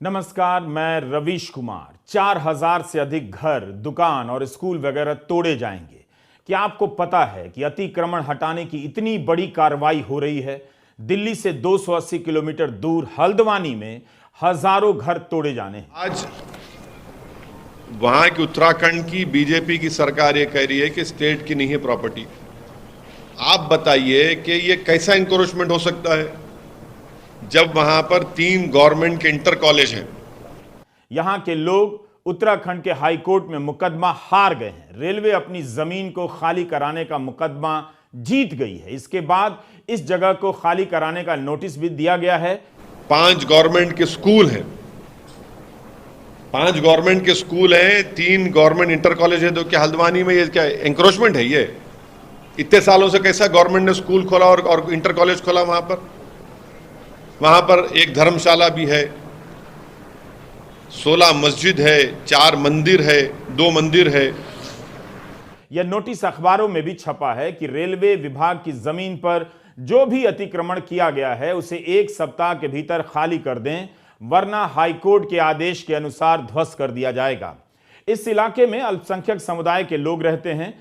नमस्कार, मैं रवीश कुमार। 4000 से अधिक घर, दुकान और स्कूल वगैरह तोड़े जाएंगे। क्या आपको पता है कि अतिक्रमण हटाने की इतनी बड़ी कार्रवाई हो रही है? दिल्ली से 280 किलोमीटर दूर हल्द्वानी में हजारों घर तोड़े जाने हैं। आज वहां की उत्तराखंड की बीजेपी की सरकार ये कह रही है कि स्टेट की नहीं है प्रॉपर्टी। आप बताइए कि ये कैसा इंक्रोचमेंट हो सकता है जब वहां पर 3 गवर्नमेंट के इंटर कॉलेज हैं। यहां के लोग उत्तराखंड के हाई कोर्ट में मुकदमा हार गए हैं। रेलवे अपनी जमीन को खाली कराने का मुकदमा जीत गई है। इसके बाद इस जगह को खाली कराने का नोटिस भी दिया गया है। 5 गवर्नमेंट के स्कूल हैं, 5 गवर्नमेंट के स्कूल हैं, 3 गवर्नमेंट इंटर कॉलेज है। तो क्या हल्द्वानी में ये क्या एंक्रोचमेंट है? ये इतने सालों से कैसा गवर्नमेंट ने स्कूल खोला और इंटर कॉलेज खोला? वहां पर एक धर्मशाला भी है, 16 मस्जिद है, 4 मंदिर है, 2 मंदिर है। यह नोटिस अखबारों में भी छपा है कि रेलवे विभाग की जमीन पर जो भी अतिक्रमण किया गया है उसे 1 सप्ताह के भीतर खाली कर दें, वरना हाईकोर्ट के आदेश के अनुसार ध्वस्त कर दिया जाएगा। इस इलाके में अल्पसंख्यक समुदाय के लोग रहते हैं।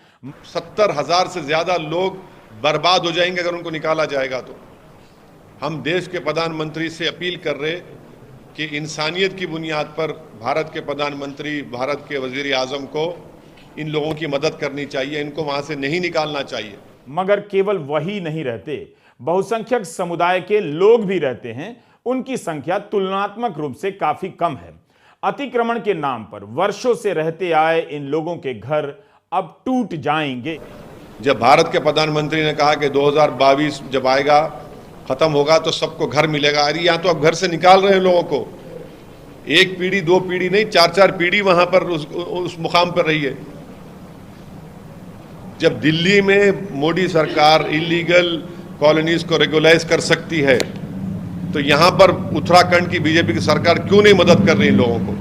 70,000 से ज्यादा लोग बर्बाद हो जाएंगे अगर उनको निकाला जाएगा। तो हम देश के प्रधानमंत्री से अपील कर रहे कि इंसानियत की बुनियाद पर भारत के प्रधानमंत्री, भारत के वजीर आजम को इन लोगों की मदद करनी चाहिए, इनको वहां से नहीं निकालना चाहिए। मगर केवल वही नहीं रहते, बहुसंख्यक समुदाय के लोग भी रहते हैं। उनकी संख्या तुलनात्मक रूप से काफी कम है। अतिक्रमण के नाम पर वर्षों से रहते आए इन लोगों के घर अब टूट जाएंगे। जब भारत के प्रधानमंत्री ने कहा कि 2022 जब आएगा, खत्म होगा तो सबको घर मिलेगा, अरे यहाँ तो अब घर से निकाल रहे हैं लोगों को। 1 पीढ़ी 2 पीढ़ी नहीं, 4-4 पीढ़ी वहां पर उस मुकाम पर रही है। जब दिल्ली में मोदी सरकार इलीगल कॉलोनीज को रेगुलाइज कर सकती है, तो यहां पर उत्तराखंड की बीजेपी की सरकार क्यों नहीं मदद कर रही इन लोगों को?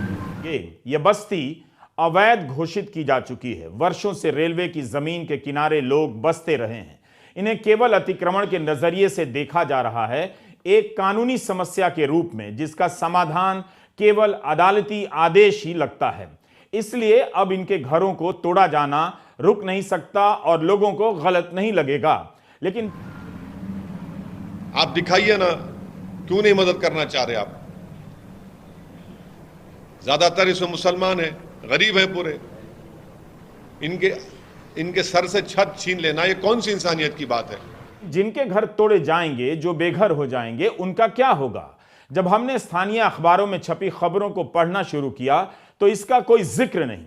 ये बस्ती अवैध घोषित की जा चुकी है। वर्षों से रेलवे की जमीन के किनारे लोग बसते रहे हैं। इन्हें केवल अतिक्रमण के नजरिए से देखा जा रहा है, एक कानूनी समस्या के रूप में, जिसका समाधान केवल अदालती आदेश ही लगता है। इसलिए अब इनके घरों को तोड़ा जाना रुक नहीं सकता और लोगों को गलत नहीं लगेगा। लेकिन आप दिखाइए ना, क्यों नहीं मदद करना चाह रहे आप? ज्यादातर इसमें मुसलमान हैं, गरीब हैं पूरे। इनके सर से छत छीन लेना, ये कौन सी इंसानियत की बात है? जिनके घर तोड़े जाएंगे, जो बेघर हो जाएंगे, उनका क्या होगा? जब हमने स्थानीय अखबारों में छपी खबरों को पढ़ना शुरू किया तो इसका कोई जिक्र नहीं।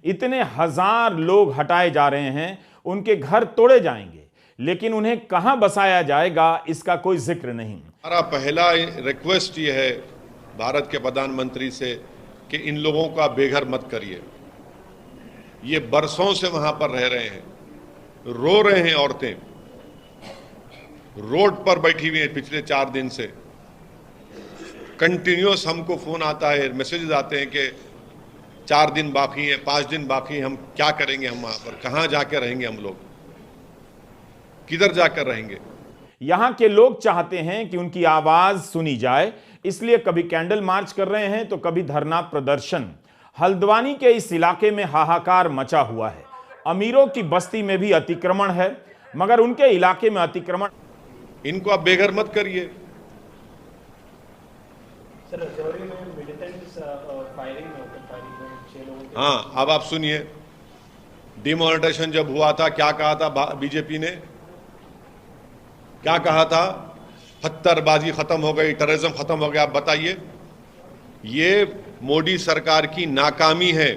इतने हजार लोग हटाए जा रहे हैं, उनके घर तोड़े जाएंगे, लेकिन उन्हें कहां बसाया जाएगा इसका कोई जिक्र नहीं। हमारा पहला रिक्वेस्ट ये है भारत के प्रधानमंत्री से कि इन लोगों का बेघर मत करिए। ये बरसों से वहां पर रह रहे हैं, रो रहे हैं। औरतें रोड पर बैठी हुई हैं पिछले 4 दिन से। कंटिन्यूअस हमको फोन आता है, मैसेजेस आते हैं कि 4 दिन बाकी है, 5 दिन बाकी है, हम क्या करेंगे? हम वहां पर कहां जाकर रहेंगे? हम लोग किधर जाकर रहेंगे? यहां के लोग चाहते हैं कि उनकी आवाज सुनी जाए, इसलिए कभी कैंडल मार्च कर रहे हैं तो कभी धरना प्रदर्शन। हल्द्वानी के इस इलाके में हाहाकार मचा हुआ है। अमीरों की बस्ती में भी अतिक्रमण है, मगर उनके इलाके में अतिक्रमण। इनको आप बेघर मत करिए। हाँ, अब आप सुनिए, डिमोनेटाइजेशन जब हुआ था, क्या कहा था बीजेपी ने? क्या कहा था? पत्थरबाजी खत्म हो गई, टेररिज्म खत्म हो गया। आप बताइए, ये मोदी सरकार की नाकामी है।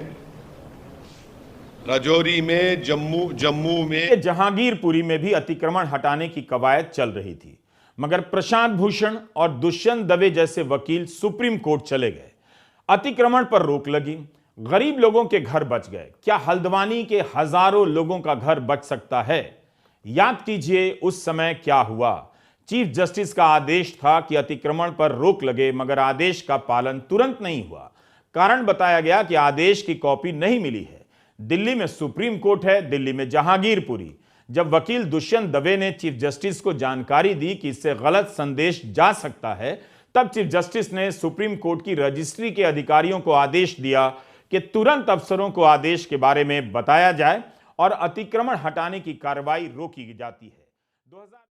राजौरी में, जम्मू में, जहांगीरपुरी में भी अतिक्रमण हटाने की कवायद चल रही थी, मगर प्रशांत भूषण और दुष्यंत दवे जैसे वकील सुप्रीम कोर्ट चले गए। अतिक्रमण पर रोक लगी, गरीब लोगों के घर बच गए। क्या हल्द्वानी के हजारों लोगों का घर बच सकता है? याद कीजिए उस समय क्या हुआ। चीफ जस्टिस का आदेश था कि अतिक्रमण पर रोक लगे, मगर आदेश का पालन तुरंत नहीं हुआ। कारण बताया गया कि आदेश की कॉपी नहीं मिली है। दिल्ली में सुप्रीम कोर्ट है, दिल्ली में जहांगीरपुरी। जब वकील दुष्यंत दवे ने चीफ जस्टिस को जानकारी दी कि इससे गलत संदेश जा सकता है, तब चीफ जस्टिस ने सुप्रीम कोर्ट की रजिस्ट्री के अधिकारियों को आदेश दिया कि तुरंत अफसरों को आदेश के बारे में बताया जाए और अतिक्रमण हटाने की कार्रवाई रोकी जाती है।